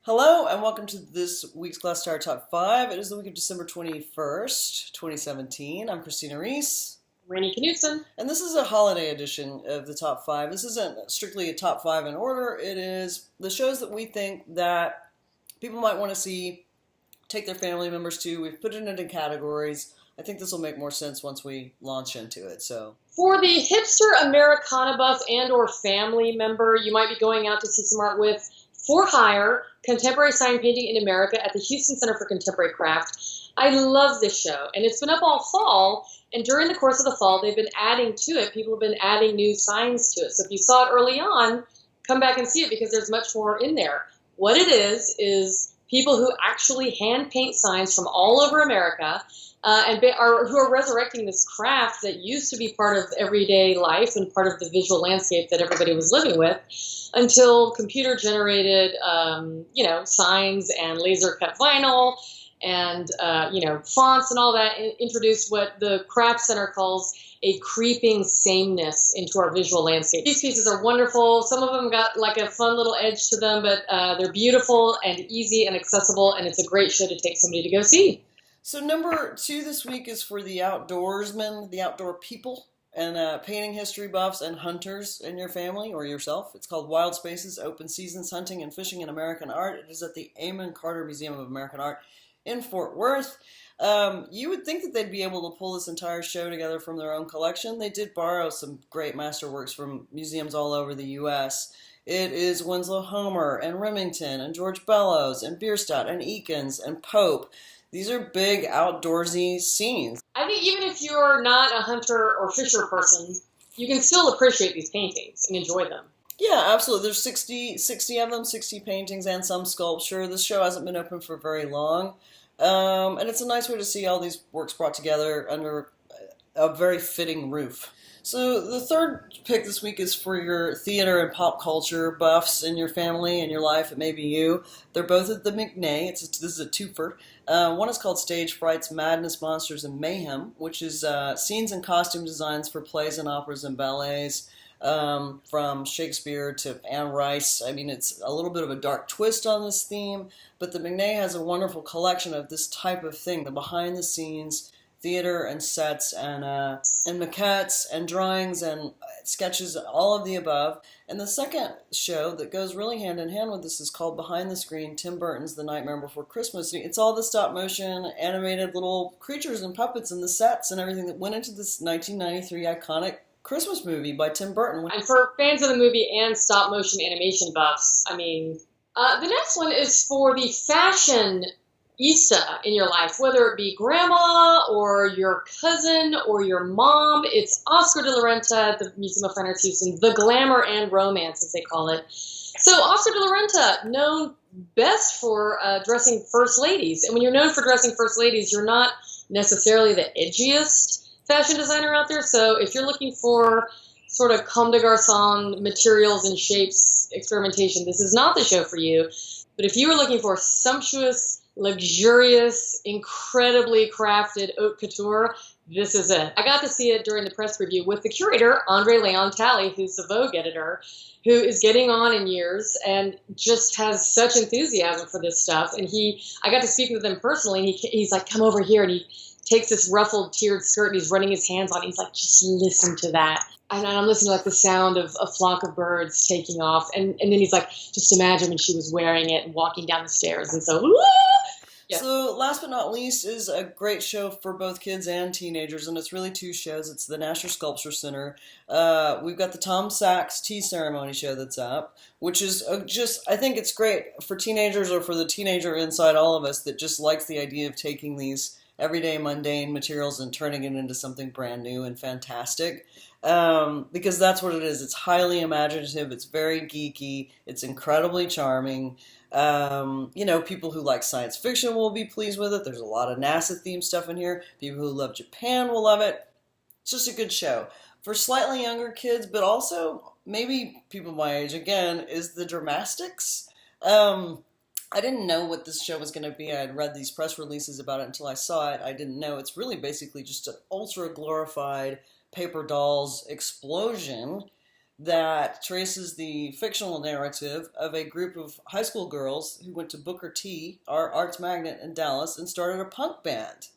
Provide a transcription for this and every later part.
Hello and welcome to this week's Glasstire Top Five. It is the week of December 21st, 2017. I'm Christina Rees. Rainey Knudson. And this is a holiday edition of the Top Five. This isn't strictly a Top Five in order. It is the shows that we think that people might want to see, take their family members to. We've put it into categories. I think this will make more sense once we launch into it. So, For the hipster Americana buff and or family member you might be going out to see some art with, For Hire, Contemporary Sign Painting in America at the Houston Center for Contemporary Craft. I love this show, and it's been up all fall, and during the course of the fall, they've been adding to it. People have been adding new signs to it. So if you saw it early on, come back and see it because there's much more in there. What it is people who actually hand paint signs from all over America, who are resurrecting this craft that used to be part of everyday life and part of the visual landscape that everybody was living with, until computer-generated, signs and laser-cut vinyl and, fonts and all that introduced what the Craft Center calls a creeping sameness into our visual landscape. These pieces are wonderful. Some of them got like a fun little edge to them, but they're beautiful and easy and accessible, and it's a great show to take somebody to go see. So number 2 this week is for the outdoorsmen, the outdoor people, and painting history buffs and hunters in your family or yourself. It's called Wild Spaces, Open Seasons, Hunting and Fishing in American Art. It is at the Amon Carter Museum of American Art in Fort Worth. You would think that they'd be able to pull this entire show together from their own collection. They did borrow some great masterworks from museums all over the U.S. It is Winslow Homer and Remington and George Bellows and Bierstadt and Eakins and Pope. These are big outdoorsy scenes. I think even if you're not a hunter or fisher person, you can still appreciate these paintings and enjoy them. Yeah, absolutely. There's 60 of them, 60 paintings and some sculpture. This show hasn't been open for very long. And it's a nice way to see all these works brought together under a very fitting roof. So the third pick this week is for your theater and pop culture buffs in your family and your life. It may be you. They're both at the McNay. This is a twofer. One is called Stage Frights, Madness, Monsters, and Mayhem, which is scenes and costume designs for plays and operas and ballets, from Shakespeare to Anne Rice. I mean, it's a little bit of a dark twist on this theme, but the McNay has a wonderful collection of this type of thing, the behind-the-scenes theater and sets and maquettes and drawings and sketches, all of the above. And the second show that goes really hand in hand with this is called Behind the Screen, Tim Burton's The Nightmare Before Christmas. It's all the stop motion animated little creatures and puppets and the sets and everything that went into this 1993 iconic Christmas movie by Tim Burton. And for fans of the movie and stop motion animation buffs, I mean, the next one is for the fashion Ista in your life, whether it be grandma or your cousin or your mom. It's Oscar de la Renta at the Museum of Fine Arts Houston, the glamour and romance, as they call it. So Oscar de la Renta, known best for dressing first ladies. And when you're known for dressing first ladies, you're not necessarily the edgiest fashion designer out there. So if you're looking for sort of comme des garçons materials and shapes experimentation, this is not the show for you. But if you are looking for sumptuous, luxurious, incredibly crafted haute couture, this is it. I got to see it during the press review with the curator, Andre Leon Talley, who's the Vogue editor, who is getting on in years and just has such enthusiasm for this stuff. And I got to speak with him personally, and he's like, come over here, and he takes this ruffled, tiered skirt, and he's running his hands on it. He's like, just listen to that. And I'm listening to like the sound of a flock of birds taking off. And then he's like, just imagine when she was wearing it and walking down the stairs. And so, yeah. So last but not least is a great show for both kids and teenagers, and it's really two shows. It's the Nasher Sculpture Center. We've got the Tom Sachs Tea Ceremony show that's up, which is I think it's great for teenagers or for the teenager inside all of us that just likes the idea of taking these everyday mundane materials and turning it into something brand new and fantastic. Because that's what it is. It's highly imaginative. It's very geeky. It's incredibly charming. People who like science fiction will be pleased with it. There's a lot of NASA-themed stuff in here. People who love Japan will love it. It's just a good show. For slightly younger kids, but also maybe people my age, again, is the Durmusks. I didn't know what this show was going to be. I had read these press releases about it until I saw it. I didn't know. It's really basically just an ultra-glorified paper dolls explosion that traces the fictional narrative of a group of high school girls who went to Booker T, our arts magnet in Dallas, and started a punk band.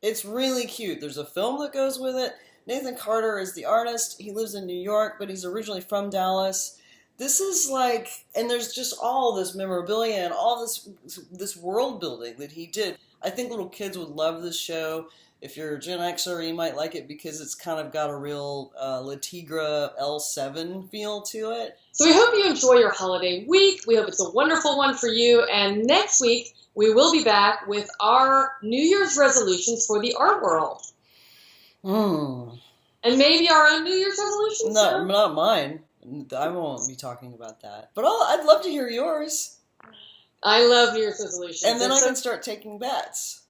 It's really cute. There's a film that goes with it. Nathan Carter is the artist. He lives in New York, but he's originally from Dallas. This is like, and there's just all this memorabilia and all this world building that he did. I think little kids would love this show. If you're a Gen Xer, you might like it because it's kind of got a real La Tigra L7 feel to it. So we hope you enjoy your holiday week. We hope it's a wonderful one for you. And next week, we will be back with our New Year's resolutions for the art world. And maybe our own New Year's resolutions? No, not mine. I won't be talking about that. But I'd love to hear yours. I love New Year's resolutions. And then I can start taking bets.